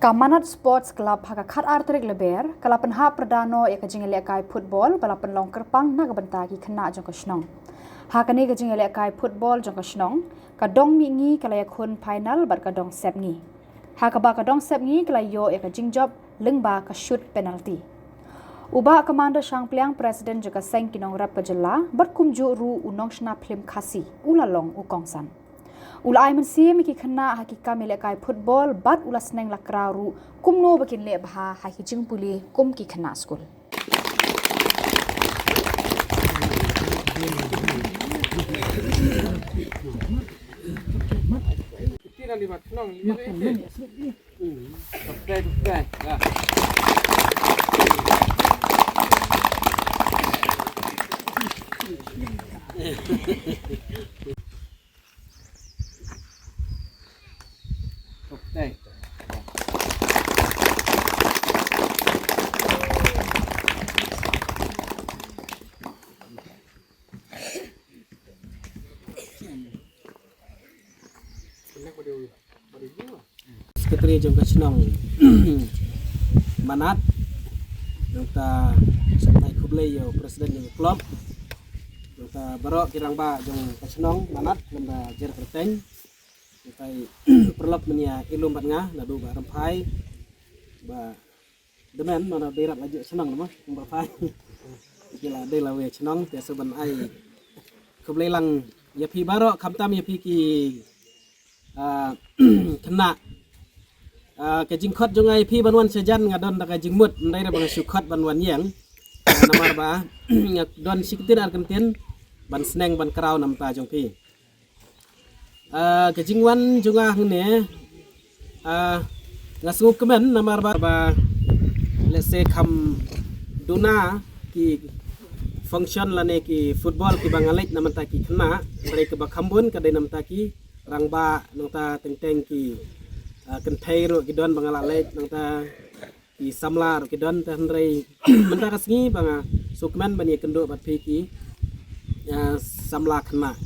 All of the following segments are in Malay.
Kamanat Sports Club haka khat artrik leber kala penha perdano ya kajingele kai football bala penlong kerpang na kabantagi kena jong kasnong hakane kajingele kai football jong kasnong kadong mingi kala ya khun final bar kadong sepngi hakaba kadong sepngi kala yo ya kajingjob lengba ka shoot penalty uba commander Shangpliang president juga seng kinong rap kajela berkumju ru unong shna film khasi ulalong ukongsan Ulai mensi miki kena hakika milek kai football bat ulas neng lakraru kumno bakin le bha hakijing puli kum ki kena school. Đây. Sekretari jong kasnong Manat yang ta sampai kublai yo presiden yang klub yang ta barok kirang ba jong kasnong Manat lamba jer kerteng Kai perlap menia ilum batnga nadu ba rampai ba demen mana berat laju senang mah ba pai kila de la we senang te saban ai keblelang ya pi barok kamtam ya pi ki kena ke jingkhot jong ai pi banwan sejan ngadon da jingmut ndai bang sukhat banwan yang namar ba don siktin argentin ban sneng ban kraw nam ta jong pi kejingwan juga hune ngasuk kemen namar ba let's say kam duna ki function lane ki football ki bangalit namanta ki kena dari ke bakambun kadai namanta ki rangba nangta teng-teng ki kentai ro ki don bangalalait nangta ki samlar ki don tanrei menta kasngi banga sukmen bani kendo bat ki samla kena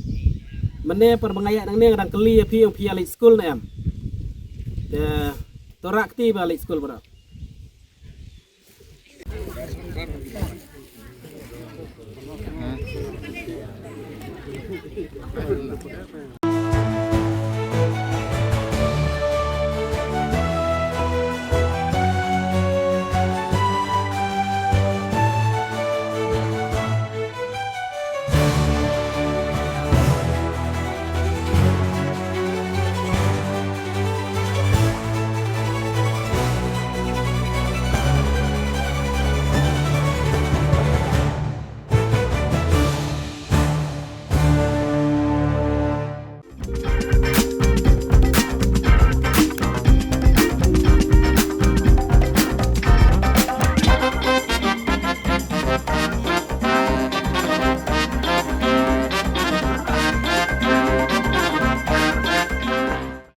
Mene perbangaya nang neng dang keli pi yang pi alik school na am. De torak ti balik school bro.